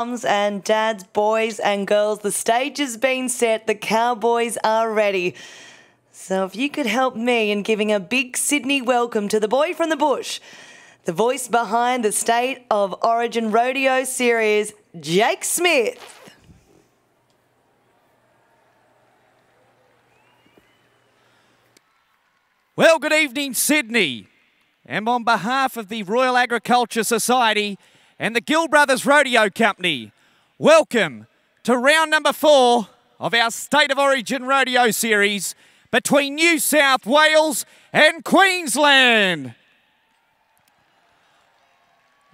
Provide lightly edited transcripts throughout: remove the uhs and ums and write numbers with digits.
Mums and dads, boys and girls, the stage has been set, the Cowboys are ready. So if you could help me in giving a big Sydney welcome to the boy from the bush, the voice behind the State of Origin Rodeo series, Jake Smith. Well, good evening, Sydney. And on behalf of the Royal Agriculture Society and the Gill Brothers Rodeo Company, welcome to round number 4 of our State of Origin Rodeo series between New South Wales and Queensland.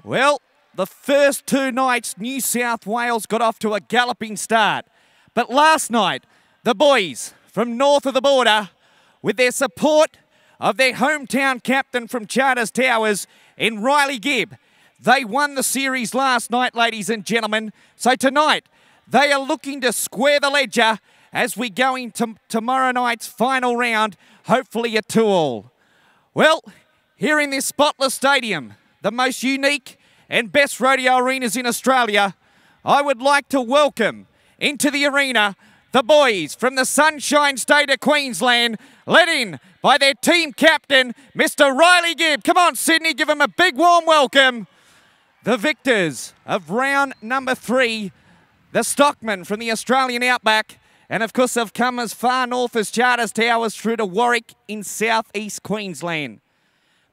Well, the first 2 nights, New South Wales got off to a galloping start. But last night, the boys from north of the border, with their support of their hometown captain from Charters Towers in Riley Gibb, they won the series last night, ladies and gentlemen. So tonight, they are looking to square the ledger as we go into tomorrow night's final round, hopefully a 2-all. Well, here in this spotless stadium, the most unique and best rodeo arenas in Australia, I would like to welcome into the arena the boys from the Sunshine State of Queensland, led in by their team captain, Mr. Riley Gibb. Come on, Sydney, give them a big warm welcome. The victors of round number 3, the Stockmen from the Australian Outback, and of course they've come as far north as Charters Towers through to Warwick in southeast Queensland.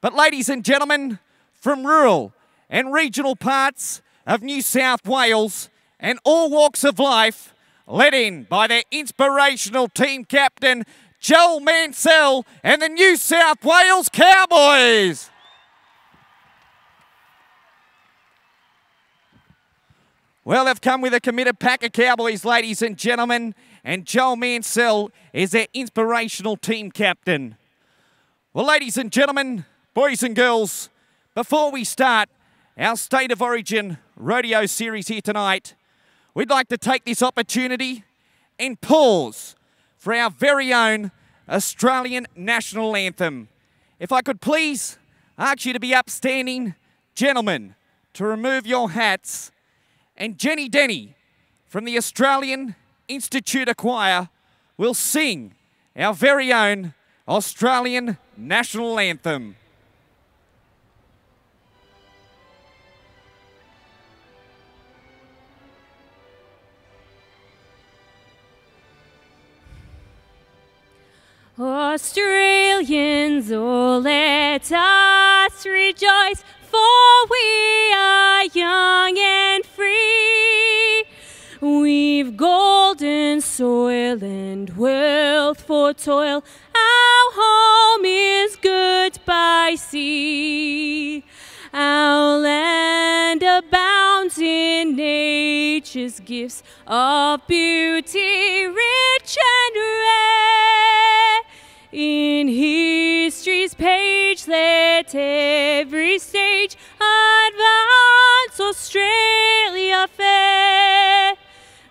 But ladies and gentlemen, from rural and regional parts of New South Wales and all walks of life, led in by their inspirational team captain, Joel Mansell and the New South Wales Cowboys. Well, they've come with a committed pack of Cowboys, ladies and gentlemen, and Joel Mansell is their inspirational team captain. Well, ladies and gentlemen, boys and girls, before we start our State of Origin Rodeo series here tonight, we'd like to take this opportunity and pause for our very own Australian national anthem. If I could please ask you to be upstanding gentlemen to remove your hats, and Jenny Denny from the Australian Institute of Choir will sing our very own Australian national anthem. Australians, oh, let us rejoice, for we are young and free. We've golden soil and wealth for toil. Our home is good by sea. Our land abounds in nature's gifts of beauty, rich and rare. In history's page, let every stage advance Australia fair.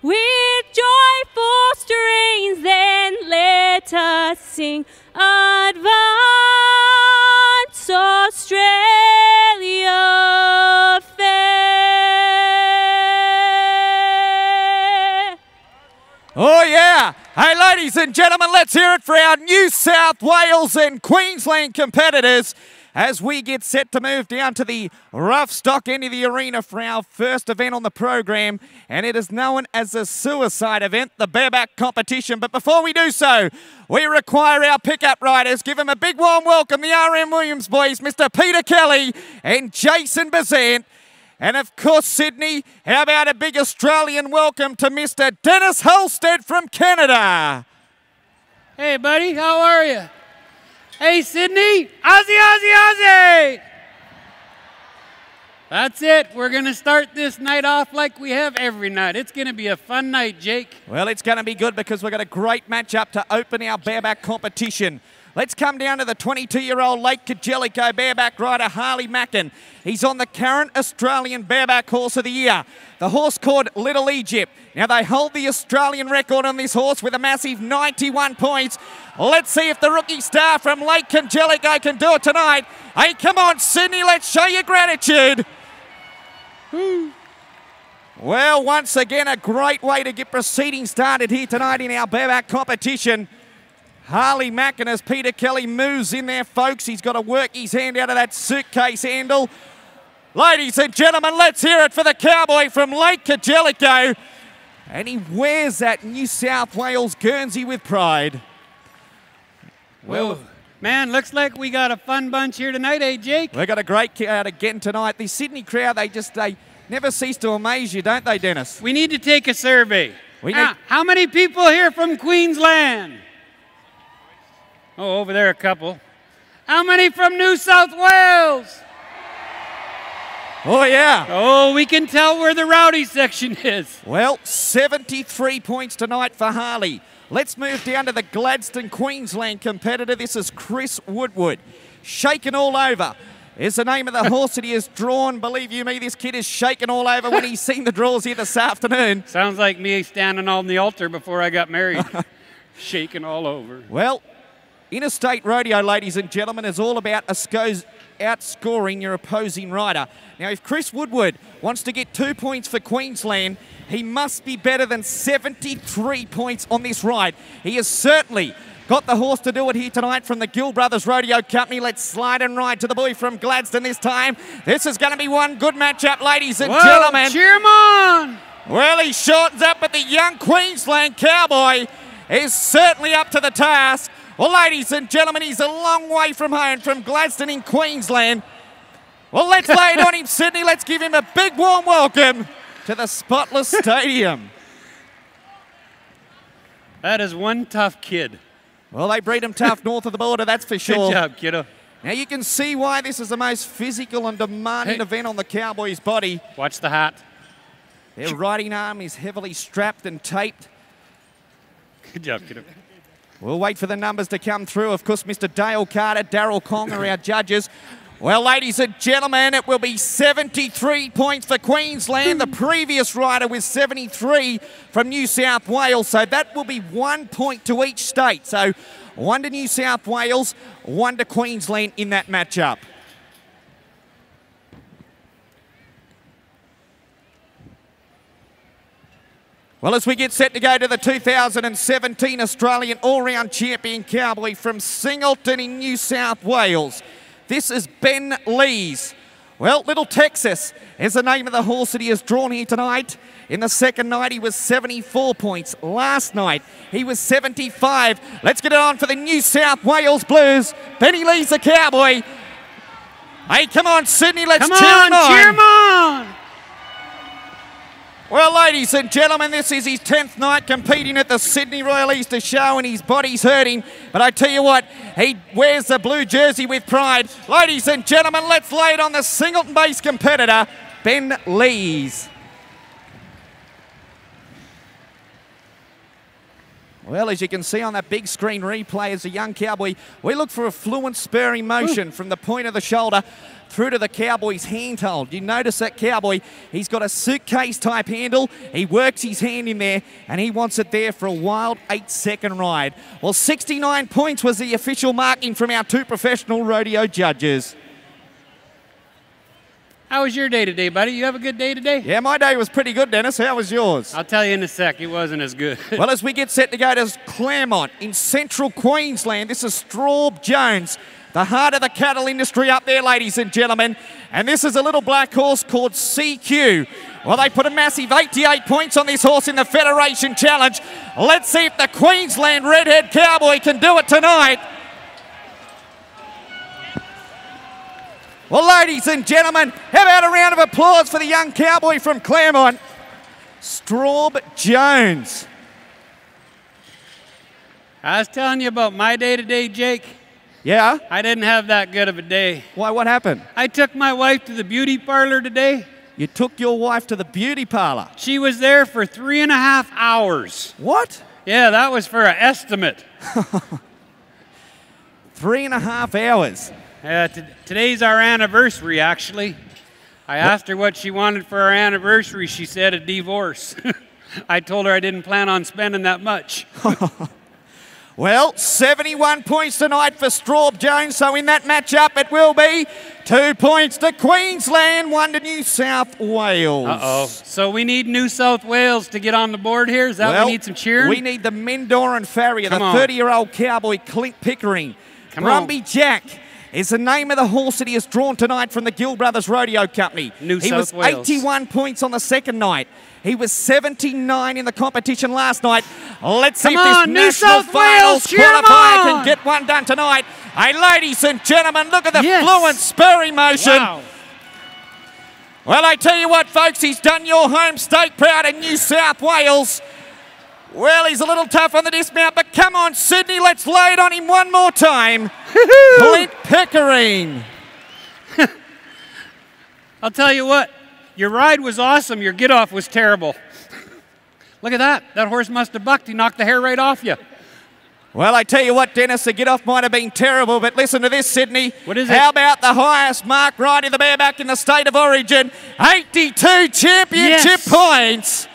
With joyful strains, then let us sing, advance Australia fair. Oh yeah! Hey ladies and gentlemen, let's hear it for our New South Wales and Queensland competitors as we get set to move down to the rough stock end of the arena for our first event on the program, and it is known as the suicide event, the Bareback competition. But before we do so, we require our pickup riders. Give them a big warm welcome, the RM Williams boys, Mr. Peter Kelly and Jason Bazant. And of course, Sydney, how about a big Australian welcome to Mr. Dennis Holstead from Canada? Hey, buddy, how are you? Hey, Sydney, Aussie, Aussie, Aussie! That's it. We're going to start this night off like we have every night. It's going to be a fun night, Jake. Well, it's going to be good because we've got a great matchup to open our bareback competition. Let's come down to the 22-year-old Lake Kajelico bareback rider, Harley Mackin. He's on the current Australian bareback horse of the year, the horse called Little Egypt. Now, they hold the Australian record on this horse with a massive 91 points. Let's see if the rookie star from Lake Kajelico can do it tonight. Hey, come on, Sydney, let's show you gratitude. Well, once again, a great way to get proceedings started here tonight in our bareback competition. Harley Mack and as Peter Kelly moves in there, folks, he's got to work his hand out of that suitcase handle. Ladies and gentlemen, let's hear it for the cowboy from Lake Kajelico. And he wears that New South Wales Guernsey with pride. Well, man, looks like we got a fun bunch here tonight, eh, Jake? We've got a great crowd again tonight. The Sydney crowd, they never cease to amaze you, don't they, Dennis? We need to take a survey. How many people here from Queensland? Oh, over there a couple. How many from New South Wales? Oh, yeah. Oh, we can tell where the rowdy section is. Well, 73 points tonight for Harley. Let's move down to the Gladstone, Queensland competitor. This is Chris Woodward. Shaken all over is the name of the horse that he has drawn. Believe you me, this kid is shaken all over when he's seen the draws here this afternoon. Sounds like me standing on the altar before I got married. Shaken all over. Well, interstate rodeo, ladies and gentlemen, is all about outscoring your opposing rider. Now, if Chris Woodward wants to get 2 points for Queensland, he must be better than 73 points on this ride. He has certainly got the horse to do it here tonight from the Gill Brothers Rodeo Company. Let's slide and ride to the boy from Gladstone this time. This is going to be one good matchup, ladies and gentlemen. Cheer him on! Well, he shortens up, but the young Queensland cowboy is certainly up to the task. Well, ladies and gentlemen, he's a long way from home, from Gladstone in Queensland. Well, let's lay it on him, Sydney. Let's give him a big warm welcome to the Spotless Stadium. That is one tough kid. Well, they breed him tough north of the border, that's for sure. Good job, kiddo. Now, you can see why this is the most physical and demanding event on the cowboy's body. Watch the hat. Their riding arm is heavily strapped and taped. Good job, kiddo. We'll wait for the numbers to come through. Of course, Mr. Dale Carter, Darryl Kong are our judges. Well, ladies and gentlemen, it will be 73 points for Queensland. The previous rider was 73 from New South Wales. So that will be 1 point to each state. So 1 to New South Wales, 1 to Queensland in that matchup. Well, as we get set to go to the 2017 Australian All-Round Champion Cowboy from Singleton in New South Wales, this is Ben Lees. Well, Little Texas is the name of the horse that he has drawn here tonight. In the second night, he was 74 points. Last night, he was 75. Let's get it on for the New South Wales Blues. Benny Lees, the cowboy. Hey, come on, Sydney, let's cheer him on. Cheer him on! Well, ladies and gentlemen, this is his 10th night competing at the Sydney Royal Easter Show and his body's hurting. But I tell you what, he wears the blue jersey with pride. Ladies and gentlemen, let's lay it on the Singleton-based competitor, Ben Lees. Well, as you can see on that big screen replay as a young cowboy, we look for a fluent spurring motion from the point of the shoulder through to the cowboy's handhold. You notice that cowboy, he's got a suitcase type handle. He works his hand in there and he wants it there for a wild 8-second ride. Well, 69 points was the official marking from our 2 professional rodeo judges. How was your day today, buddy? You have a good day today? Yeah, my day was pretty good, Dennis. How was yours? I'll tell you in a sec. It wasn't as good. Well, as we get set to go to Claremont in central Queensland, this is Straub Jones, the heart of the cattle industry up there, ladies and gentlemen. And this is a little black horse called CQ. Well, they put a massive 88 points on this horse in the Federation Challenge. Let's see if the Queensland Redhead Cowboy can do it tonight. Well, ladies and gentlemen, how about a round of applause for the young cowboy from Claremont, Straub Jones. I was telling you about my day today, Jake. Yeah? I didn't have that good of a day. Why, what happened? I took my wife to the beauty parlor today. You took your wife to the beauty parlor? She was there for 3.5 hours. What? Yeah, that was for an estimate. 3.5 hours? Today's our anniversary, actually. I asked her what she wanted for our anniversary. She said a divorce. I told her I didn't plan on spending that much. Well, 71 points tonight for Straub Jones, so in that matchup it will be 2 points to Queensland, 1 to New South Wales. Uh-oh. So we need New South Wales to get on the board here? Is that well, we need some cheering? We need the Mendoran Farrier, the Come on. 30-year-old cowboy Clint Pickering. Come on. Brumby Jack is the name of the horse that he has drawn tonight from the Gill Brothers Rodeo Company. He was 81 points on the second night. He was 79 in the competition last night. Let's see if this National Finals qualifier can get one done tonight. Hey, ladies and gentlemen, look at the fluent spurring motion. Wow. Well, I tell you what, folks, he's done your home state proud in New South Wales. Well, he's a little tough on the dismount, but come on, Sydney, let's lay it on him one more time. Clint Pickering. I'll tell you what, your ride was awesome, your get-off was terrible. Look at that. That horse must have bucked. He knocked the hair right off you. Well, I tell you what, Dennis, the get-off might have been terrible, but listen to this, Sydney. What is it? How it? about the highest mark riding the bareback in the state of origin? 82 championship points.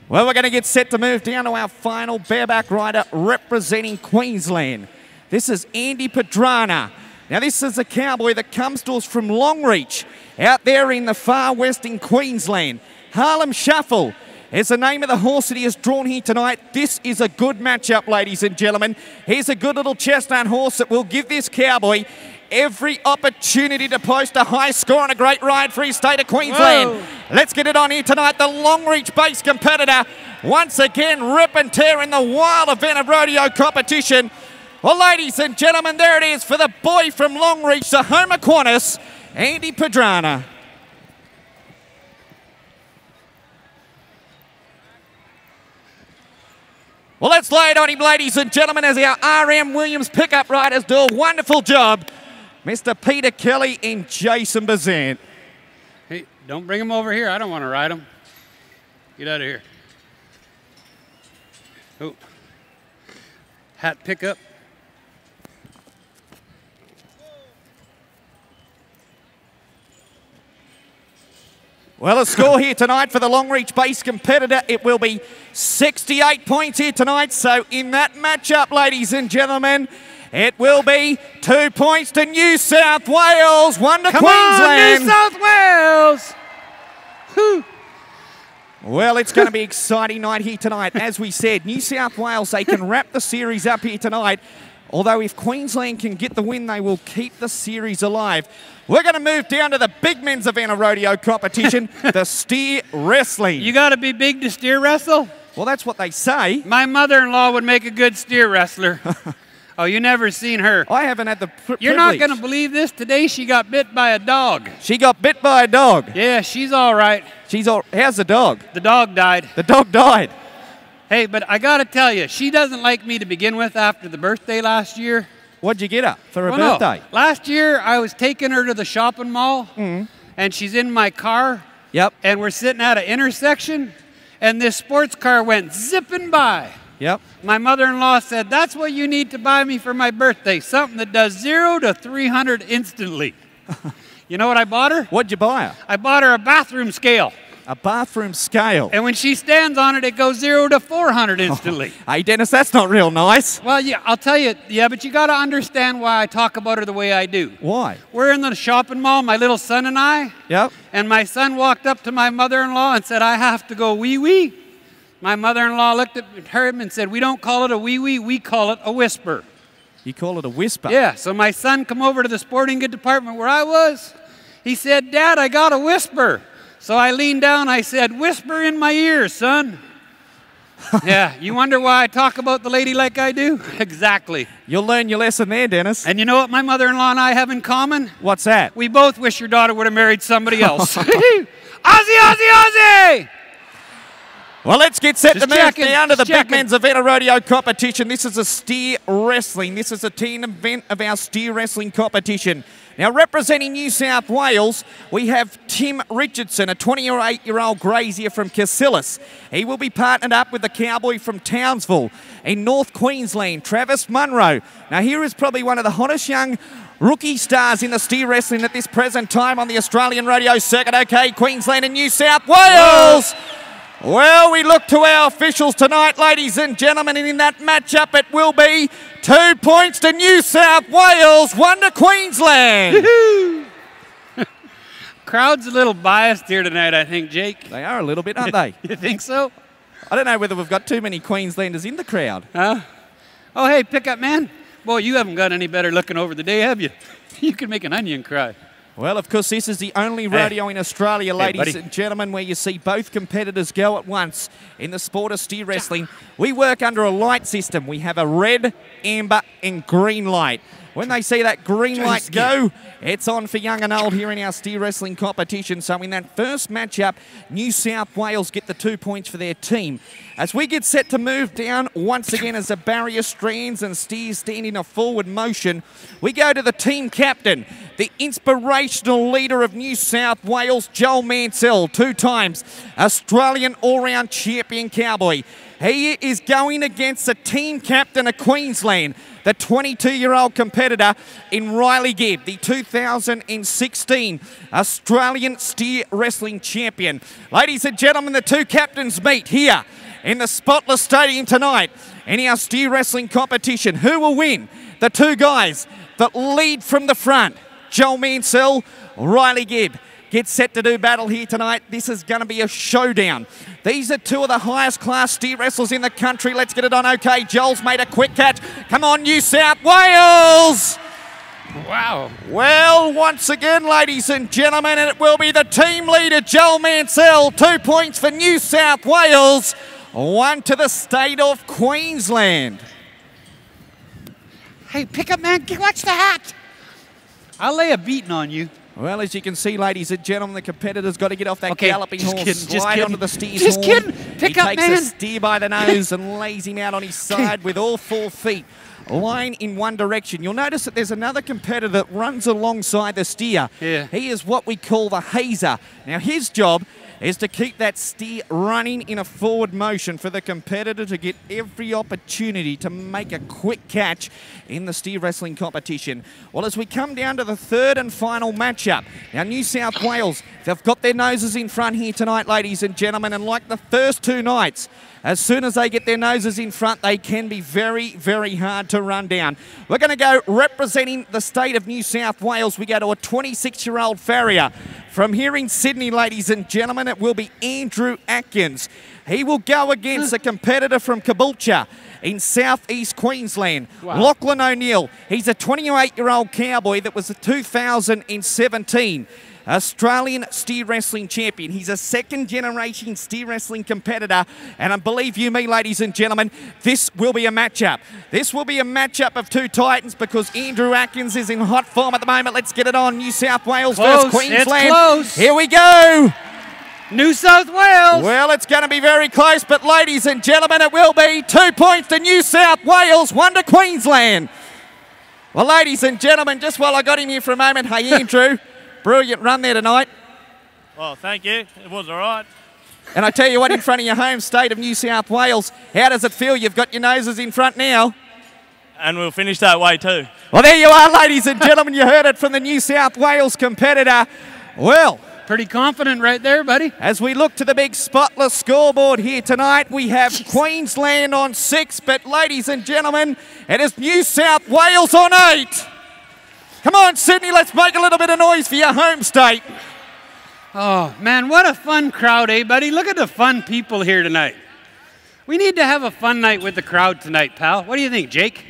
Well, we're going to get set to move down to our final bareback rider representing Queensland. This is Andy Padrana. Now, this is a cowboy that comes to us from Longreach, out there in the far west in Queensland. Harlem Shuffle is the name of the horse that he has drawn here tonight. This is a good matchup, ladies and gentlemen. Here's a good little chestnut horse that will give this cowboy every opportunity to post a high score and a great ride for his state of Queensland. Whoa. Let's get it on here tonight. The Longreach-based competitor once again rip and tear in the wild event of rodeo competition. Well, ladies and gentlemen, there it is for the boy from Longreach, the home of Qantas, Andy Padrana. Well, let's lay it on him, ladies and gentlemen, as our RM Williams pickup riders do a wonderful job. Mr. Peter Kelly and Jason Bazant. Hey, don't bring him over here. I don't want to ride him. Get out of here. Oh. Hat pickup. Well, a score here tonight for the Longreach-based competitor. It will be 68 points here tonight. So in that matchup, ladies and gentlemen, it will be 2 points to New South Wales, 1 to Queensland. Come on, New South Wales! Whew. Well, it's going to be an exciting night here tonight. As we said, New South Wales, they can wrap the series up here tonight. Although if Queensland can get the win, they will keep the series alive. We're going to move down to the big men's event of rodeo competition, the steer wrestling. You got to be big to steer wrestle? Well, that's what they say. My mother-in-law would make a good steer wrestler. Oh, you never seen her. I haven't had the privilege. You're not going to believe this. Today she got bit by a dog. She got bit by a dog? Yeah, she's all right. How's the dog? The dog died. The dog died? Hey, but I got to tell you, she doesn't like me to begin with after the birthday last year. What'd you get her for her birthday? No. Last year, I was taking her to the shopping mall, and she's in my car. Yep. And we're sitting at an intersection, and this sports car went zipping by. Yep. My mother-in-law said, that's what you need to buy me for my birthday, something that does 0 to 300 instantly. You know what I bought her? What'd you buy her? I bought her a bathroom scale. A bathroom scale. And when she stands on it, it goes 0 to 400 instantly. Hey, Dennis, that's not real nice. Well, yeah, I'll tell you, but you got to understand why I talk about her the way I do. Why? We're in the shopping mall, my little son and I. Yep. And my son walked up to my mother-in-law and said, I have to go wee-wee. My mother-in-law looked at him and said, we don't call it a wee-wee, we call it a whisper. You call it a whisper? Yeah, so my son come over to the sporting goods department where I was. He said, Dad, I got a whisper. So I leaned down, I said, whisper in my ear, son. Yeah, you wonder why I talk about the lady like I do? Exactly. You'll learn your lesson there, Dennis. And you know what my mother-in-law and I have in common? What's that? We both wish your daughter would have married somebody else. Ozzy, Ozzy, Ozzy! Well, let's get set to move down to the checking. big men's event of rodeo competition. This is a steer wrestling. This is a team event of our steer wrestling competition. Now, representing New South Wales, we have Tim Richardson, a 28-year-old grazier from Casillas. He will be partnered up with the cowboy from Townsville in North Queensland, Travis Munro. Now, here is probably one of the hottest young rookie stars in the steer wrestling at this present time on the Australian rodeo circuit. Okay, Queensland and New South Wales. Well, we look to our officials tonight, ladies and gentlemen, and in that matchup it will be 2 points to New South Wales, 1 to Queensland. Crowd's a little biased here tonight, I think, Jake. They are a little bit, aren't they? You think so? I don't know whether we've got too many Queenslanders in the crowd. Huh? Oh, hey, pickup man. Boy, you haven't got any better looking over the day, have you? You can make an onion cry. Well, of course, this is the only rodeo in Australia, ladies and gentlemen, where you see both competitors go at once in the sport of steer wrestling. We work under a light system. We have a red, amber, and green light. When they see that green light go, it's on for young and old here in our steer wrestling competition. So in that first matchup, New South Wales get the 2 points for their team. As we get set to move down once again as the barrier strands and steers stand in a forward motion, we go to the team captain, the inspirational leader of New South Wales, Joel Mansell, 2 times Australian all-round champion cowboy. He is going against the team captain of Queensland, the 22-year-old competitor in Riley Gibb, the 2016 Australian steer wrestling champion. Ladies and gentlemen, the 2 captains meet here in the Spotless Stadium tonight in our steer wrestling competition. Who will win? The 2 guys that lead from the front, Joel Mansell, Riley Gibb. Get set to do battle here tonight. This is going to be a showdown. These are 2 of the highest class steer wrestlers in the country. Let's get it on. Okay, Joel's made a quick catch. Come on, New South Wales! Wow. Well, once again, ladies and gentlemen, it will be the team leader, Joel Mansell. 2 points for New South Wales, 1 to the state of Queensland. Hey, pickup man, watch the hat. I'll lay a beating on you. Well, as you can see, ladies and gentlemen, the competitor's got to get off that galloping horse, slide onto the steer's horn. Just kidding. Pick up, man. He takes the steer by the nose and lays him out on his side with all 4 feet lying in one direction. You'll notice that there's another competitor that runs alongside the steer. Yeah. He is what we call the hazer. Now, his job is to keep that steer running in a forward motion for the competitor to get every opportunity to make a quick catch in the steer wrestling competition. Well, as we come down to the 3rd and final matchup, now New South Wales, they've got their noses in front here tonight, ladies and gentlemen, and like the first 2 nights, as soon as they get their noses in front, they can be very, very hard to run down. We're going to go representing the state of New South Wales. We go to a 26-year-old farrier. From here in Sydney, ladies and gentlemen, it will be Andrew Atkins. He will go against a competitor from Caboolture in southeast Queensland, Lachlan O'Neill. He's a 28-year-old cowboy that was a 2017 Australian steer wrestling champion. He's a 2nd-generation steer wrestling competitor, and believe you me, ladies and gentlemen, this will be a matchup. This will be a matchup of 2 titans because Andrew Atkins is in hot form at the moment. Let's get it on. New South Wales versus Queensland. It's close. Here we go. New South Wales. Well, it's going to be very close, but ladies and gentlemen, it will be 2 points to New South Wales, 1 to Queensland. Well, ladies and gentlemen, just while I got him here for a moment, hey, Andrew, brilliant run there tonight. Well, thank you. It was all right. And I tell you what, in front of your home state of New South Wales, how does it feel? You've got your noses in front now. And we'll finish that way too. Well, there you are, ladies and gentlemen. You heard it from the New South Wales competitor. Well, pretty confident right there, buddy. as we look to the big spotless scoreboard here tonight, we have Queensland on 6, but ladies and gentlemen, it is New South Wales on 8. Come on, Sydney, let's make a little bit of noise for your home state. Oh, man, what a fun crowd, eh, buddy? Look at the fun people here tonight. We need to have a fun night with the crowd tonight, pal. What do you think, Jake?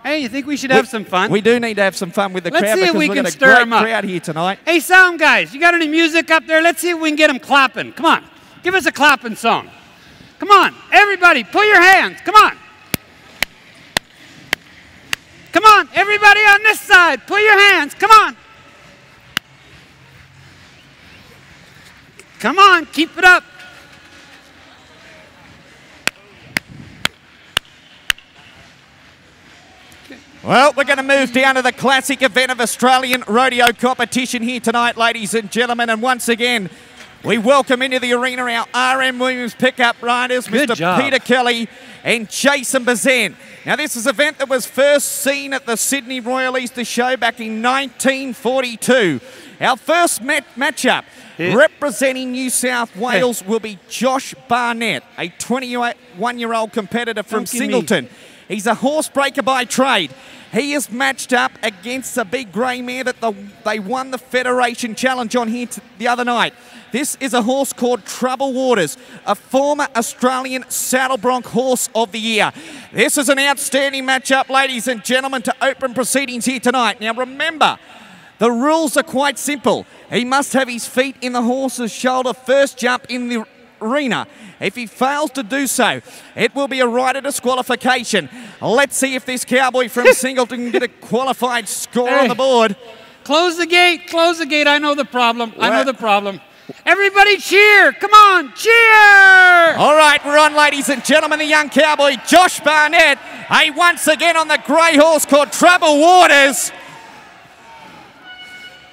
Hey, you think we should have some fun? We do need to have some fun with the crowd see if because we we've can got a stir great 'em up. crowd here tonight. Hey, sound guys, you got any music up there? Let's see if we can get them clapping. Come on, give us a clapping song. Come on, everybody, put your hands. Come on. Come on, everybody on this side, put your hands. Come on. Come on, keep it up. Well, we're going to move down to the classic event of Australian rodeo competition here tonight, ladies and gentlemen. And once again, We welcome into the arena our RM Williams pickup riders, Good Mr. job. Peter Kelly and Jason Bazan. Now, this is an event that was first seen at the Sydney Royal Easter Show back in 1942. Our first matchup representing New South Wales will be Josh Barnett, a 21-year-old competitor from Singleton. He's a horse breaker by trade. He is matched up against a big grey mare that they won the Federation Challenge on here the other night. This is a horse called Trouble Waters, a former Australian saddle bronc horse of the year. This is an outstanding matchup, ladies and gentlemen, to open proceedings here tonight. Now remember, the rules are quite simple. He must have his feet in the horse's shoulder first jump in the arena. If he fails to do so, it will be a rider disqualification. Let's see if this cowboy from Singleton can get a qualified score on the board. Close the gate, close the gate. I know the problem. I know the problem. Everybody cheer. Come on, cheer. All right, we're on, ladies and gentlemen. The young cowboy, Josh Barnett, once again on the grey horse called Trouble Waters.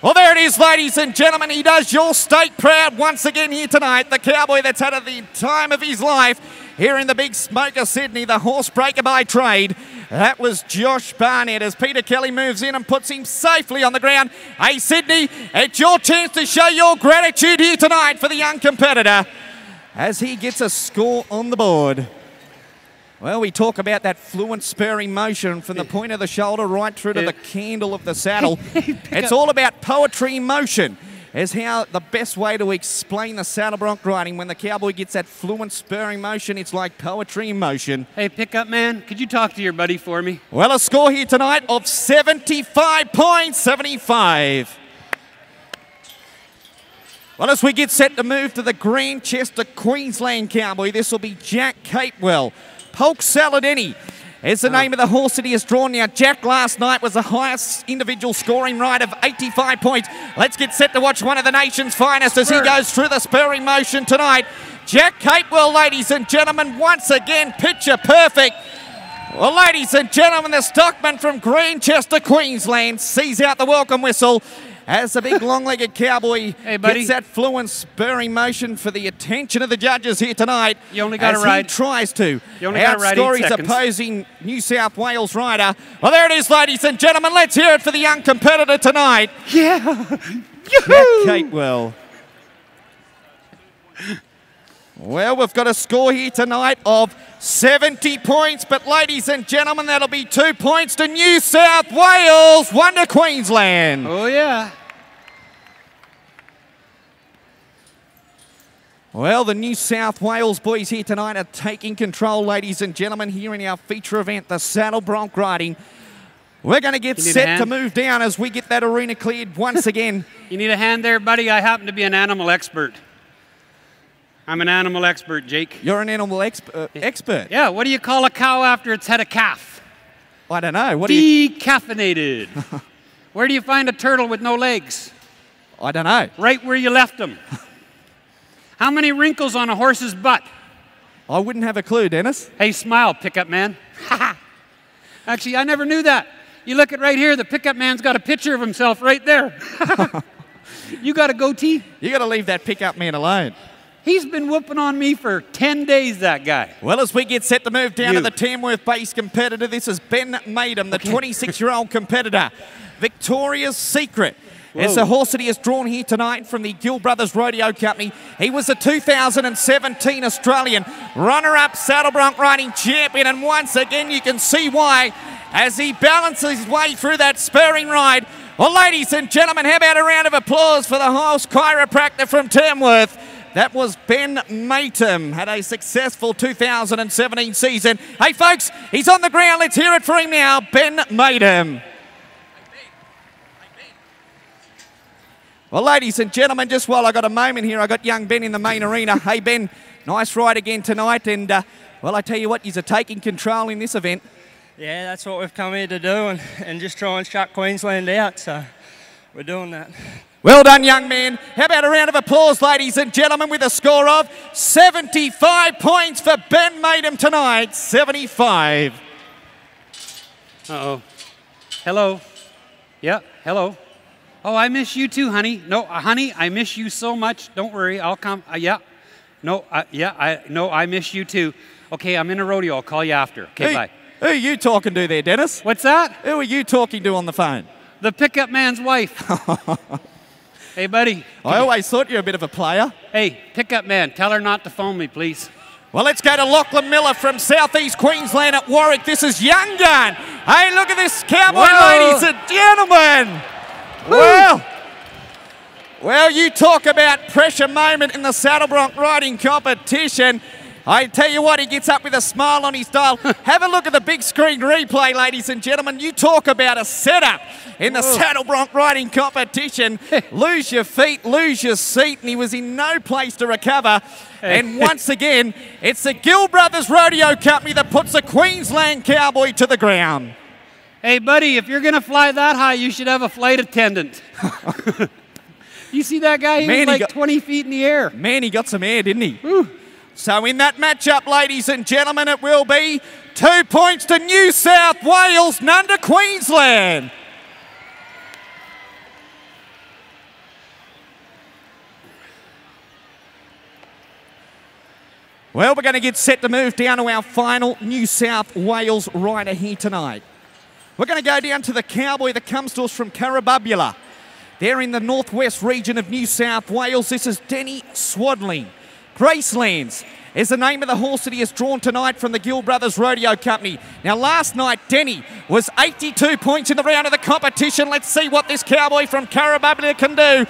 Well, there it is, ladies and gentlemen. He does your state proud once again here tonight. The cowboy that's had the time of his life here in the big smoke of Sydney, the horse breaker by trade. That was Josh Barnett as Peter Kelly moves in and puts him safely on the ground. Hey, Sydney, it's your chance to show your gratitude here tonight for the young competitor as he gets a score on the board. Well, we talk about that fluent spurring motion from the point of the shoulder right through to the candle of the saddle. It's all about poetry in motion is how the best way to explain the saddle bronc riding. When the cowboy gets that fluent spurring motion, it's like poetry in motion. Hey, pickup man, could you talk to your buddy for me? Well, a score here tonight of 75 points, 75. Well, as we get set to move to the Grantchester, Queensland cowboy, this will be Jack Capewell. Polk Saladini is the name of the horse that he has drawn. Now, Jack last night was the highest individual scoring ride of 85 points. Let's get set to watch one of the nation's finest as he goes through the spurring motion tonight. Jack Capewell, ladies and gentlemen, once again, picture perfect. Well, ladies and gentlemen, the stockman from Grantchester, Queensland, sees out the welcome whistle as the big long-legged cowboy gets that fluent spurring motion for the attention of the judges here tonight. You only got to ride. He tries to outscore his opposing New South Wales rider. Well, there it is, ladies and gentlemen. Let's hear it for the young competitor tonight. Yeah. Jack Capewell. Well, we've got a score here tonight of 70 points, but ladies and gentlemen, that'll be 2 points to New South Wales, 1 to Queensland. Oh, yeah. Well, the New South Wales boys here tonight are taking control, ladies and gentlemen, here in our feature event, the saddle bronc riding. We're going to get set to move down as we get that arena cleared once again. You need a hand there, buddy? I happen to be an animal expert. I'm an animal expert, Jake. You're an animal expert? Yeah, what do you call a cow after it's had a calf? I don't know. Decaffeinated. Where do you find a turtle with no legs? I don't know. Right where you left them. How many wrinkles on a horse's butt? I wouldn't have a clue, Dennis. Hey, smile, pickup man. Actually, I never knew that. You look at right here, the pickup man's got a picture of himself right there. You got a goatee? You got to leave that pickup man alone. He's been whooping on me for 10 days, that guy. Well, as we get set to move down to the Tamworth-based competitor, this is Ben Maidham, the 26-year-old competitor. Victoria's Secret. It's a horse that he has drawn here tonight from the Gill Brothers Rodeo Company. He was the 2017 Australian runner-up saddle bronc riding champion, and once again you can see why as he balances his way through that spurring ride. Well, ladies and gentlemen, how about a round of applause for the horse chiropractor from Tamworth? That was Ben Maidham, had a successful 2017 season. Hey, folks, he's on the ground. Let's hear it for him now, Ben Maidham. Well, ladies and gentlemen, just while I got a moment here, I got young Ben in the main arena. Hey, Ben, nice ride again tonight. And, well, I tell you what, you're taking control in this event. Yeah, that's what we've come here to do and just try and shut Queensland out. So we're doing that. Well done, young man. How about a round of applause, ladies and gentlemen, with a score of 75 points for Ben Maidham tonight. 75. Uh-oh. Hello. Yeah, hello. Oh, I miss you too, honey. No, honey, I miss you so much. Don't worry, I'll come. Yeah. No, I miss you too. Okay, I'm in a rodeo. I'll call you after. Okay, bye. Who are you talking to there, Dennis? What's that? Who are you talking to on the phone? The pickup man's wife. Hey, buddy. I always thought you were a bit of a player. Hey, pickup man, tell her not to phone me, please. Well, let's go to Lachlan Miller from southeast Queensland at Warwick. This is Young Gun. Hey, look at this cowboy, ladies and gentlemen. Well, you talk about pressure moment in the saddle bronc riding competition. I tell you what, he gets up with a smile on his dial. Have a look at the big screen replay, ladies and gentlemen. You talk about a setup in the saddle bronc riding competition. Lose your feet, lose your seat, and he was in no place to recover. And once again, it's the Gill Brothers Rodeo Company that puts the Queensland cowboy to the ground. Hey, buddy, if you're going to fly that high, you should have a flight attendant. You see that guy? He was like 20 feet in the air. Man, he got some air, didn't he? Woo. So in that matchup, ladies and gentlemen, it will be 2 points to New South Wales, none to Queensland. Well, we're going to get set to move down to our final New South Wales rider here tonight. We're going to go down to the cowboy that comes to us from Carabubula. They're in the northwest region of New South Wales. This is Denny Swadling. Gracelands is the name of the horse that he has drawn tonight from the Gill Brothers Rodeo Company. Now, last night, Denny was 82 points in the round of the competition. Let's see what this cowboy from Carabubula can do.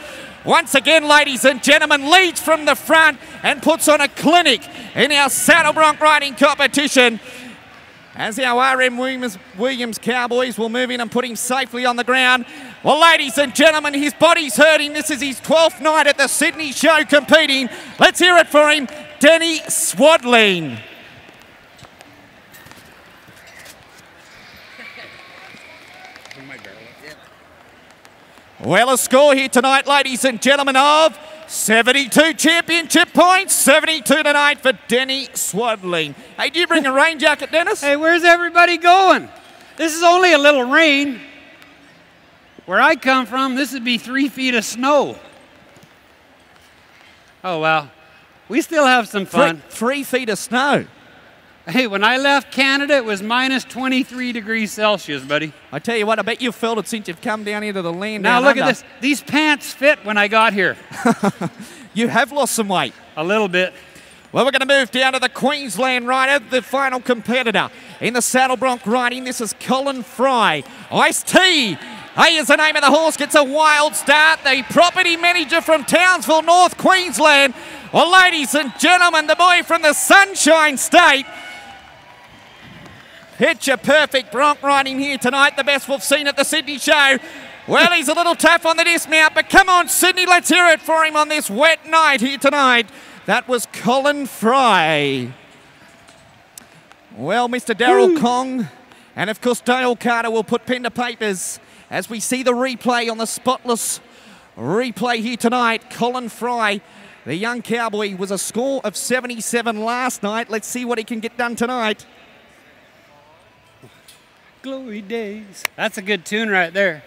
Once again, ladies and gentlemen, leads from the front and puts on a clinic in our saddle bronc riding competition. As our RM Williams Cowboys will move in and put him safely on the ground. Well, ladies and gentlemen, his body's hurting. This is his 12th night at the Sydney show competing. Let's hear it for him, Denny Swadling. Well, a score here tonight, ladies and gentlemen, of 72 championship points, 72 tonight for Denny Swadling. Hey, do you bring a rain jacket, Dennis? Hey, where's everybody going? This is only a little rain. Where I come from, this would be 3 feet of snow. Oh, well, we still have some fun. 3 feet of snow. Hey, when I left Canada, it was minus 23 degrees Celsius, buddy. I tell you what, I bet you've felt it since you've come down into the land. Now look at this. These pants fit when I got here. You have lost some weight. A little bit. Well, we're going to move down to the Queensland rider, the final competitor in the saddle bronc riding. This is Colin Fry. Ice-T. Hey, is the name of the horse. Gets a wild start. The property manager from Townsville, North Queensland. Well, ladies and gentlemen, the boy from the Sunshine State. Picture perfect bronc riding here tonight, the best we've seen at the Sydney show. Well, he's a little tough on the dismount, but come on, Sydney, let's hear it for him on this wet night here tonight. That was Colin Fry. Well, Mr. Darryl Kong and, of course, Dale Carter will put pen to papers as we see the replay on the spotless replay here tonight. Colin Fry, the young cowboy, was a score of 77 last night. Let's see what he can get done tonight. Glory days. That's a good tune right there.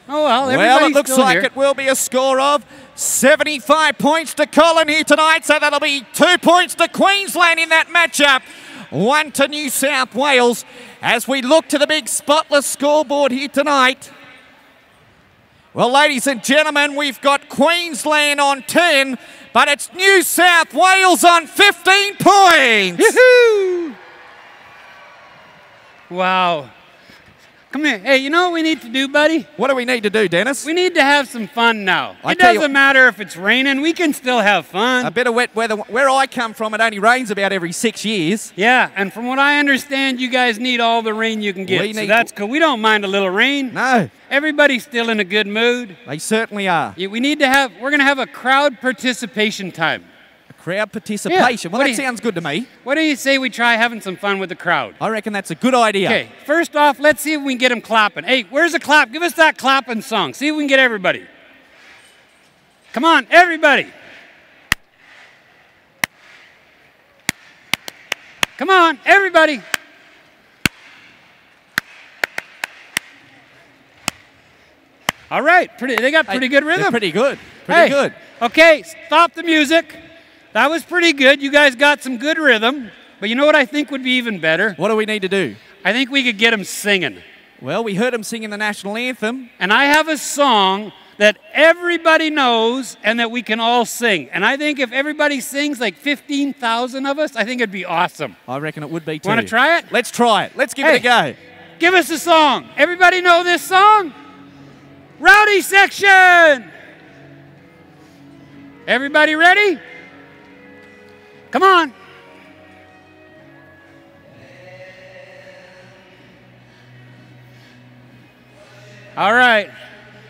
Oh, well, it looks like here. It will be a score of 75 points to Colin here tonight, so that'll be 2 points to Queensland in that matchup. 1 to New South Wales as we look to the big spotless scoreboard here tonight. Well, ladies and gentlemen, we've got Queensland on 10, but it's New South Wales on 15 points. Yoo-hoo! Wow. Come here. Hey, you know what we need to do, buddy? What do we need to do, Dennis? We need to have some fun now. It doesn't matter if it's raining. We can still have fun. A bit of wet weather. Where I come from, it only rains about every 6 years. Yeah, and from what I understand, you guys need all the rain you can get. So that's cool. We don't mind a little rain. No. Everybody's still in a good mood. They certainly are. Yeah, we're going to have a crowd participation time. Crowd participation. Yeah. Well, that sounds good to me. What do you say we try having some fun with the crowd? I reckon that's a good idea. Okay, first off, let's see if we can get them clapping. Hey, where's the clap? Give us that clapping song. See if we can get everybody. Come on, everybody. Come on, everybody. All right, they got pretty good rhythm. They're pretty good. Pretty good. Okay, stop the music. That was pretty good. You guys got some good rhythm. But you know what I think would be even better? What do we need to do? I think we could get them singing. Well, we heard them singing the national anthem. And I have a song that everybody knows and that we can all sing. And I think if everybody sings, like 15,000 of us, I think it'd be awesome. I reckon it would be too. Want to try it? Let's try it. Let's give it a go. Give us a song. Everybody know this song? Rowdy section. Everybody ready? Come on. All right.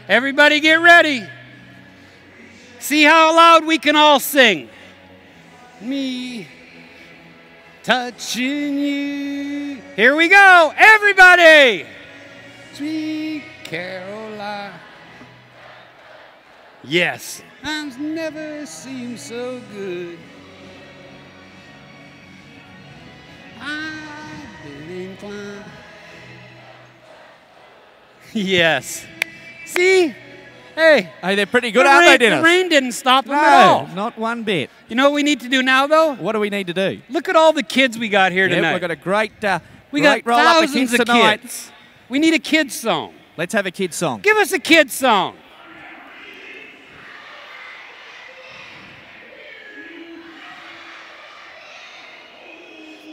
Everybody get ready. See how loud we can all sing. Me touching you. Here we go. Everybody. Sweet Caroline. Yes. I've never seemed so good. I've been inclined. Yes. See? Hey, they're pretty good, aren't they, Dennis? The rain didn't stop them at all. Not one bit. You know what we need to do now, though? What do we need to do? Look at all the kids we got here tonight. We've got a great we got roll up of thousands kids of tonight. kids. We need a kid's song. Let's have a kid's song. Give us a kid's song.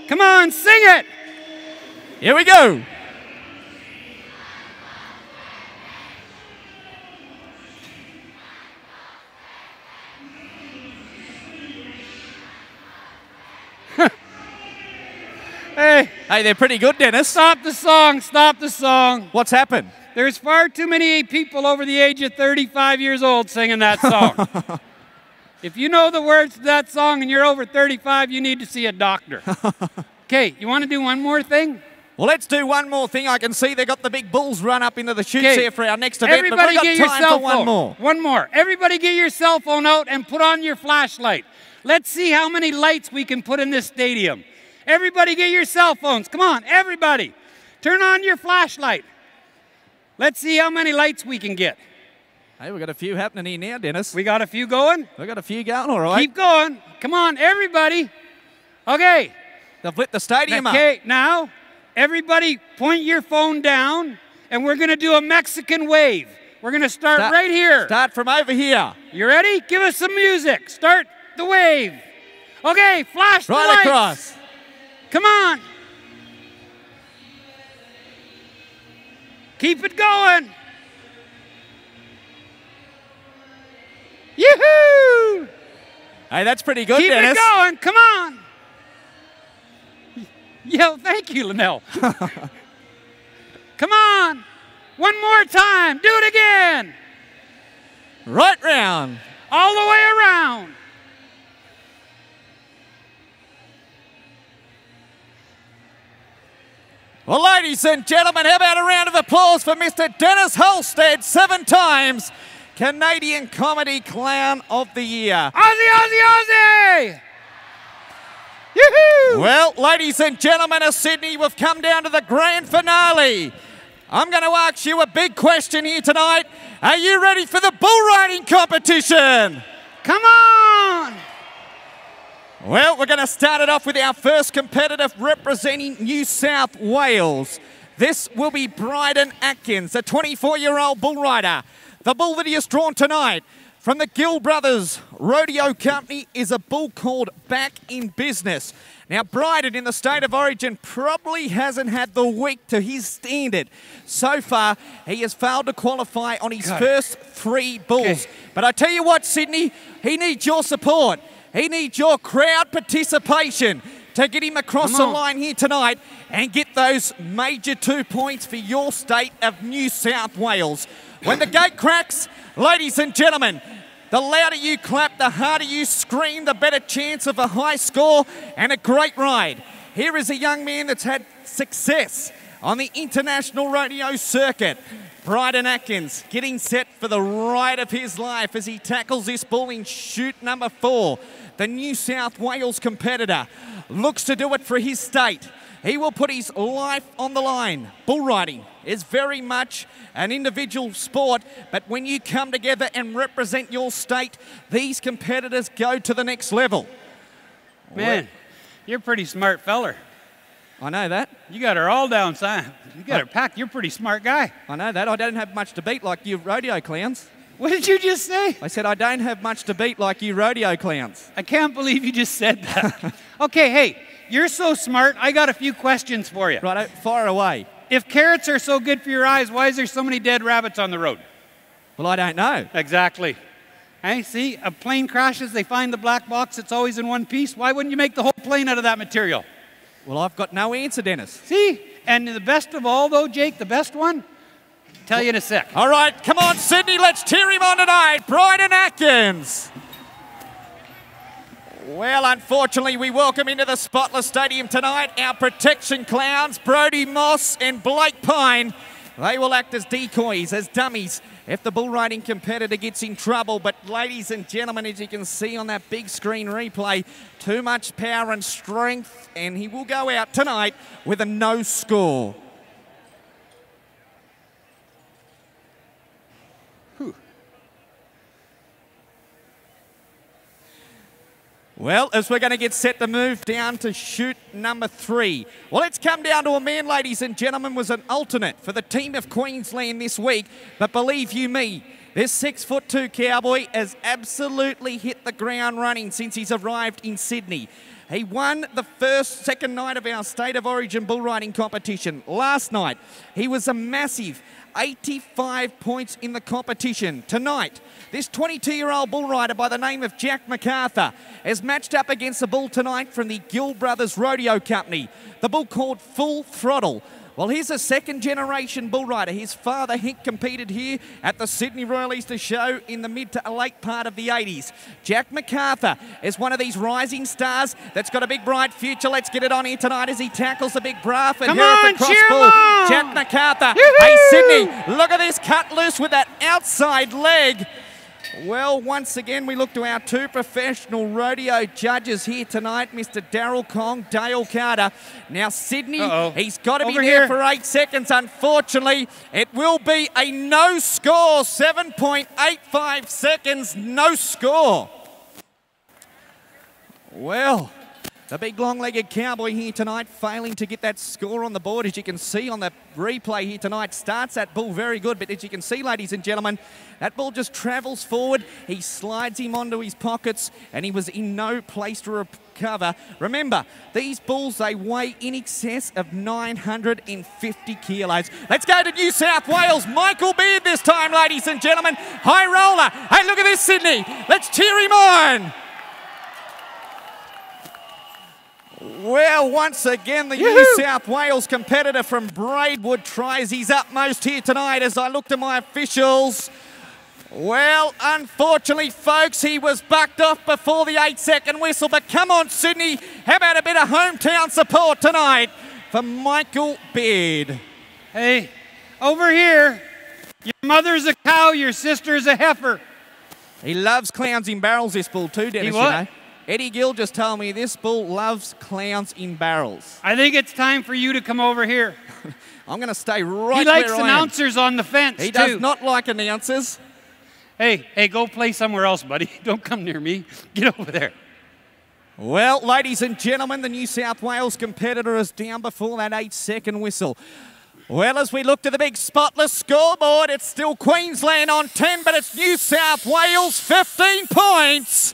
Come on, sing it. Here we go. Hey, they're pretty good, Dennis. Stop the song. Stop the song. What's happened? There's far too many people over the age of 35 years old singing that song. If you know the words to that song and you're over 35, you need to see a doctor. Okay, you want to do one more thing? Well, let's do one more thing. I can see they got the big bulls run up into the chutes here for our next event. Everybody but we've got time for one more. One more. Everybody get your cell phone out and put on your flashlight. Let's see how many lights we can put in this stadium. Everybody get your cell phones. Come on, everybody. Turn on your flashlight. Let's see how many lights we can get. Hey, we've got a few happening here now, Dennis. We got a few going? We've got a few going, all right. Keep going. Come on, everybody. Okay. They've lit the stadium up. Okay, now, everybody point your phone down, and we're going to do a Mexican wave. We're going to start right here. Start from over here. You ready? Give us some music. Start the wave. Okay, flash the lights. Right across. Come on. Keep it going. Yoo-hoo! Hey, that's pretty good, Keep Dennis. Keep it going. Come on. Yeah, thank you, Linnell. Come on. One more time. Do it again. Right round. All the way around. Well, ladies and gentlemen, how about a round of applause for Mr. Dennis Holstead, 7 times Canadian Comedy Clown of the Year. Aussie, Aussie, Aussie! Yoo-hoo! Well, ladies and gentlemen of Sydney, we've come down to the grand finale. I'm going to ask you a big question here tonight. Are you ready for the bull riding competition? Come on! Well, we're going to start it off with our first competitor representing New South Wales. This will be Bryden Atkins, a 24-year-old bull rider. The bull that he has drawn tonight from the Gill Brothers Rodeo Company is a bull called Back in Business. Now, Bryden in the state of origin probably hasn't had the week to his standard. So far, he has failed to qualify on his first 3 bulls. Okay. But I tell you what, Sydney, he needs your support. He needs your crowd participation to get him across the line here tonight and get those major 2 points for your state of New South Wales. When the gate cracks, ladies and gentlemen, the louder you clap, the harder you scream, the better chance of a high score and a great ride. Here is a young man that's had success on the international rodeo circuit. Bryden Atkins getting set for the ride of his life as he tackles this bull in chute number 4. The New South Wales competitor looks to do it for his state. He will put his life on the line. Bull riding is very much an individual sport, but when you come together and represent your state, these competitors go to the next level. Man, you're a pretty smart feller. I know that. You got her all down, son. You got her packed. You're a pretty smart guy. I know that. I don't have much to beat like you rodeo clowns. What did you just say? I said I don't have much to beat like you rodeo clowns. I can't believe you just said that. Okay, hey, you're so smart. I got a few questions for you. Right, fire away. If carrots are so good for your eyes, why is there so many dead rabbits on the road? Well, I don't know. Exactly. Hey, see, a plane crashes, they find the black box, it's always in one piece. Why wouldn't you make the whole plane out of that material? Well, I've got no answer, Dennis. See, and the best of all, though, Jake, the best one, tell you in a sec. All right, come on, Sydney, let's cheer him on tonight. Bryden Atkins. Well, unfortunately, we welcome into the Spotless Stadium tonight our protection clowns, Brody Moss and Blake Pine. They will act as decoys, as dummies, if the bull riding competitor gets in trouble. But ladies and gentlemen, as you can see on that big screen replay, too much power and strength, and he will go out tonight with a no score. Well, as we're going to get set to move down to chute number 3. Well, it's come down to a man, ladies and gentlemen, was an alternate for the team of Queensland this week. But believe you me, this 6'2" cowboy has absolutely hit the ground running since he's arrived in Sydney. He won the second night of our State of Origin bull riding competition. Last night, he was a massive 85 points in the competition. Tonight, this 22-year-old bull rider by the name of Jack MacArthur is matched up against a bull tonight from the Gill Brothers Rodeo Company, the bull called Full Throttle. Well, he's a second-generation bull rider. His father, Hick, competed here at the Sydney Royal Easter Show in the mid to late part of the 80s. Jack MacArthur is one of these rising stars that's got a big, bright future. Let's get it on here tonight as he tackles the big Bradford here at the cross bull. Jack MacArthur. Hey, Sydney, look at this cut loose with that outside leg. Well, once again, we look to our two professional rodeo judges here tonight, Mr. Darryl Kong, Dale Carter. Now, Sydney, he's got to be there for 8 seconds. Unfortunately, it will be a no score, 7.85 seconds, no score. Well, the big long-legged cowboy here tonight failing to get that score on the board. As you can see on the replay here tonight, starts that bull very good. But as you can see, ladies and gentlemen, that bull just travels forward. He slides him onto his pockets, and he was in no place to recover. Remember, these bulls, they weigh in excess of 950 kilos. Let's go to New South Wales. Michael Beard this time, ladies and gentlemen. High roller. Hey, look at this, Sydney. Let's cheer him on. Well, once again, the New South Wales competitor from Braidwood tries his utmost here tonight as I look to my officials. Well, unfortunately, folks, he was bucked off before the 8-second whistle. But come on, Sydney, how about a bit of hometown support tonight for Michael Beard? Hey, over here, your mother's a cow, your sister's a heifer. He loves clowns in barrels, this bull too, Dennis, you know. Eddie Gill just told me this bull loves clowns in barrels. I think it's time for you to come over here. I'm going to stay right where I am. He likes announcers on the fence, He does not like announcers. Hey, go play somewhere else, buddy. Don't come near me. Get over there. Well, ladies and gentlemen, the New South Wales competitor is down before that 8-second whistle. Well, as we look to the big spotless scoreboard, it's still Queensland on 10, but it's New South Wales 15 points.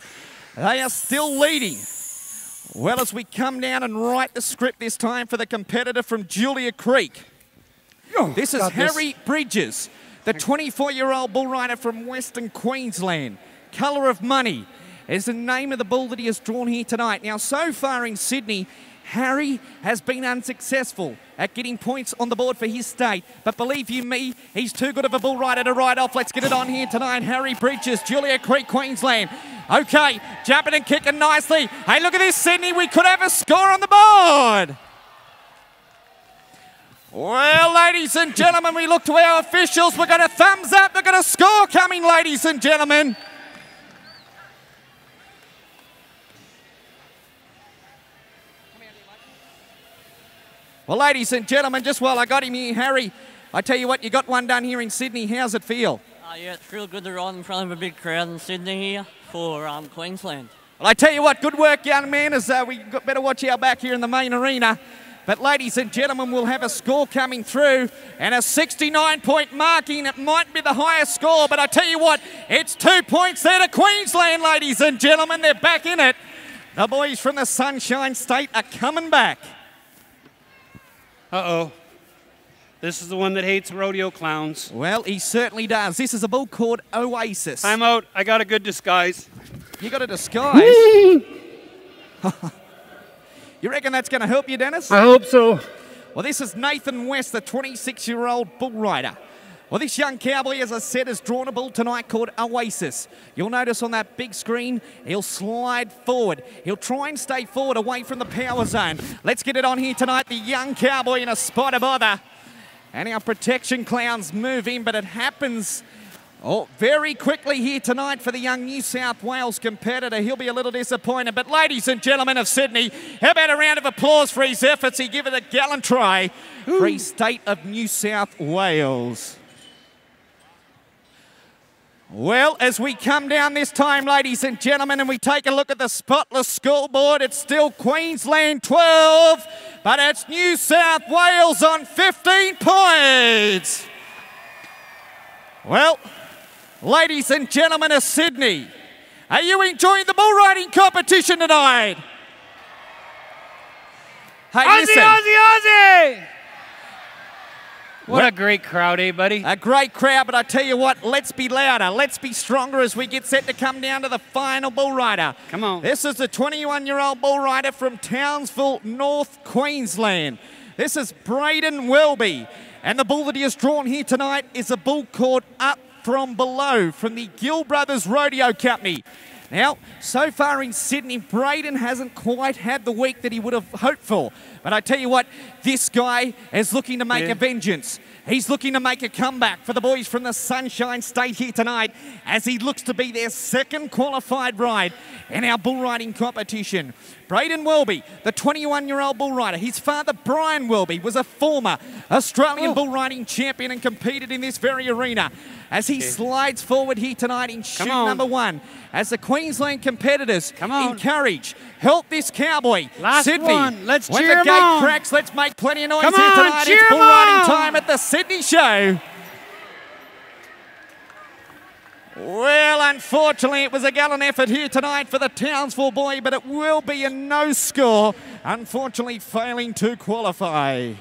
They are still leading. Well, as we come down and write the script this time for the competitor from Julia Creek. This is Harry Bridges, the 24-year-old bull rider from Western Queensland. Colour of Money is the name of the bull that he has drawn here tonight. Now, so far in Sydney, Harry has been unsuccessful at getting points on the board for his state. But believe you me, he's too good of a bull rider to ride off. Let's get it on here tonight. Harry Bridges, Julia Creek, Queensland. Okay, jumping and kicking nicely. Hey, look at this, Sydney. We could have a score on the board. Well, ladies and gentlemen, we look to our officials. We've got a thumbs up. We've got a score coming, ladies and gentlemen. Well, ladies and gentlemen, just while I got him here, Harry, I tell you what, you got one done here in Sydney. How's it feel? Yeah, it's real good to ride in front of a big crowd in Sydney here for Queensland. Well, I tell you what, good work, young man, as we better watch our back here in the main arena. But ladies and gentlemen, we'll have a score coming through and a 69-point marking. It might be the highest score, but I tell you what, it's 2 points there to Queensland, ladies and gentlemen. They're back in it. The boys from the Sunshine State are coming back. Uh-oh. This is the one that hates rodeo clowns. Well, he certainly does. This is a bull called Oasis. I'm out. I got a good disguise. You got a disguise? You reckon that's going to help you, Dennis? I hope so. Well, this is Nathan West, the 26-year-old bull rider. Well, this young cowboy, as I said, has drawn a bull tonight called Oasis. You'll notice on that big screen, he'll slide forward. He'll try and stay forward away from the power zone. Let's get it on here tonight. The young cowboy in a spot of bother. And our protection clowns move in, but it happens very quickly here tonight for the young New South Wales competitor. He'll be a little disappointed. But ladies and gentlemen of Sydney, how about a round of applause for his efforts? He gave it a gallant try for his state of New South Wales. Well, as we come down this time, ladies and gentlemen, and we take a look at the spotless scoreboard, it's still Queensland 12, but it's New South Wales on 15 points. Well, ladies and gentlemen of Sydney, are you enjoying the bull riding competition tonight? Hey, Aussie, listen. Aussie, Aussie! What a great crowd, eh, buddy? A great crowd, but I tell you what, let's be louder. Let's be stronger as we get set to come down to the final bull rider. Come on. This is the 21-year-old bull rider from Townsville, North Queensland. This is Braden Welby. And the bull that he has drawn here tonight is a bull called Up From Below from the Gill Brothers Rodeo Company. Now, so far in Sydney, Braden hasn't quite had the week that he would have hoped for. But I tell you what, this guy is looking to make a vengeance. He's looking to make a comeback for the boys from the Sunshine State here tonight as he looks to be their second qualified ride in our bull riding competition. Braden Welby, the 21-year-old bull rider. His father, Brian Welby, was a former Australian bull riding champion and competed in this very arena. As he slides forward here tonight in chute number 1, as the Queensland competitors encourage, help this cowboy. Last Sydney, one. Let's when cheer the him gate on. cracks, let's make plenty of noise Come here on, tonight. cheer It's bull him riding on. time at the Sydney show. Well, unfortunately, it was a gallant effort here tonight for the Townsville boy, but it will be a no score, unfortunately failing to qualify.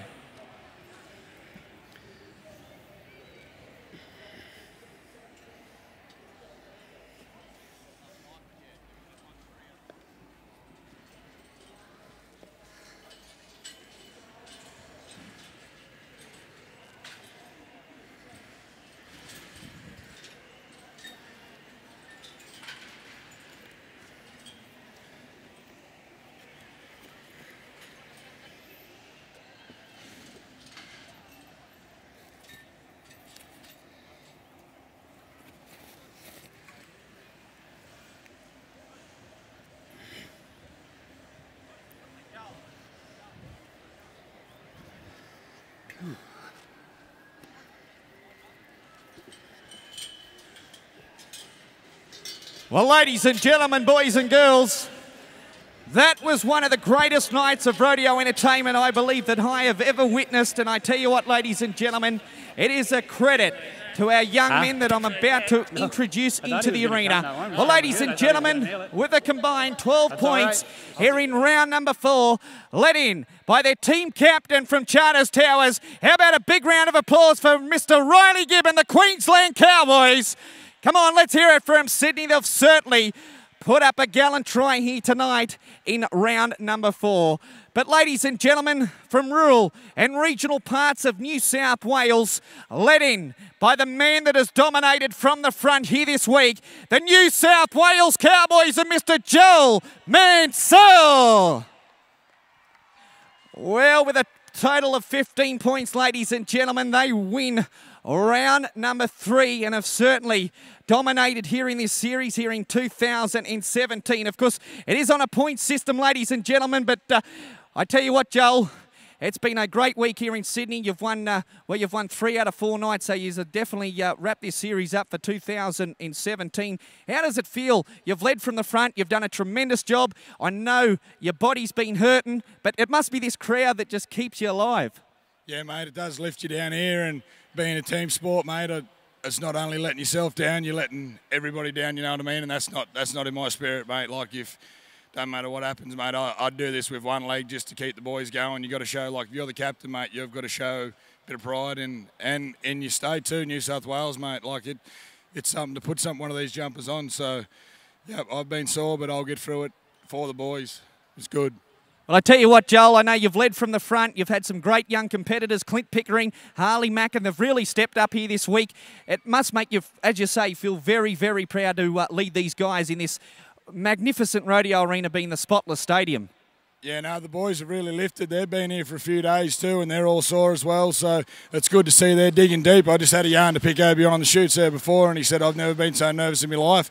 Well, ladies and gentlemen, boys and girls, that was one of the greatest nights of rodeo entertainment I believe that I have ever witnessed. And I tell you what, ladies and gentlemen, it is a credit to our young men that I'm about to introduce into the arena. Well, ladies and gentlemen, with a combined 12 points here in round number 4, led in by their team captain from Charters Towers. How about a big round of applause for Mr. Riley Gibb and the Queensland Cowboys? Come on, let's hear it from Sydney. They've certainly put up a gallant try here tonight in round number 4. But ladies and gentlemen, from rural and regional parts of New South Wales, led in by the man that has dominated from the front here this week, the New South Wales Cowboys and Mr. Joel Mansell. Well, with a total of 15 points, ladies and gentlemen, they win round number 3 and have certainly dominated here in this series here in 2017. Of course, it is on a point system, ladies and gentlemen, but I tell you what, Joel, It's been a great week here in Sydney. You've won, you've won 3 out of 4 nights, so you've definitely wrapped this series up for 2017. How does it feel? You've led from the front. You've done a tremendous job. I know your body's been hurting, but it must be this crowd that just keeps you alive. Yeah, mate, it does lift you down here, and being a team sport, mate, it's not only letting yourself down, you're letting everybody down, you know what I mean? And that's not in my spirit, mate. Like, if don't matter what happens, mate, I'd do this with one leg just to keep the boys going. You've got to show, like, if you're the captain, mate, you've got to show a bit of pride and in your state too, New South Wales, mate. Like, it's something to put one of these jumpers on. So, yeah, I've been sore, but I'll get through it for the boys. It's good. Well, I tell you what, Joel, I know you've led from the front. You've had some great young competitors, Clint Pickering, Harley Mackin. They've really stepped up here this week. It must make you, as you say, feel very, very proud to lead these guys in this magnificent rodeo arena being the Spotless Stadium. Yeah, no, the boys have really lifted. They've been here for a few days too, and they're all sore as well, so it's good to see they're digging deep. I just had a yarn to pick Obi on the chutes there before, and he said, I've never been so nervous in my life.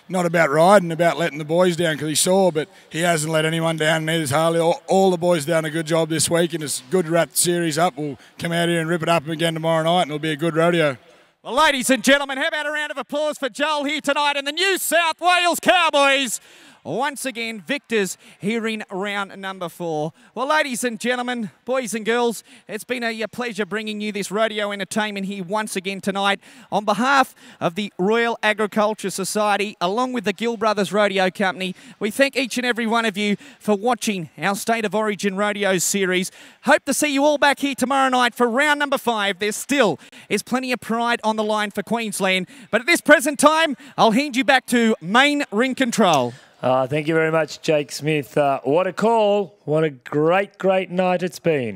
Not about riding, about letting the boys down because he's sore, but he hasn't let anyone down, and neither's Harley. All the boys done a good job this week, and it's good to wrap the series up. We'll come out here and rip it up again tomorrow night, and it'll be a good rodeo. Well, ladies and gentlemen, how about a round of applause for Joel here tonight and the New South Wales Cowboys? Once again, victors here in round number 4. Well, ladies and gentlemen, boys and girls, it's been a pleasure bringing you this rodeo entertainment here once again tonight. On behalf of the Royal Agriculture Society, along with the Gill Brothers Rodeo Company, we thank each and every one of you for watching our State of Origin Rodeo series. Hope to see you all back here tomorrow night for round number 5. There still is plenty of pride on the line for Queensland. But at this present time, I'll hand you back to main ring control. Thank you very much, Jake Smith. What a call. What a great, great night it's been.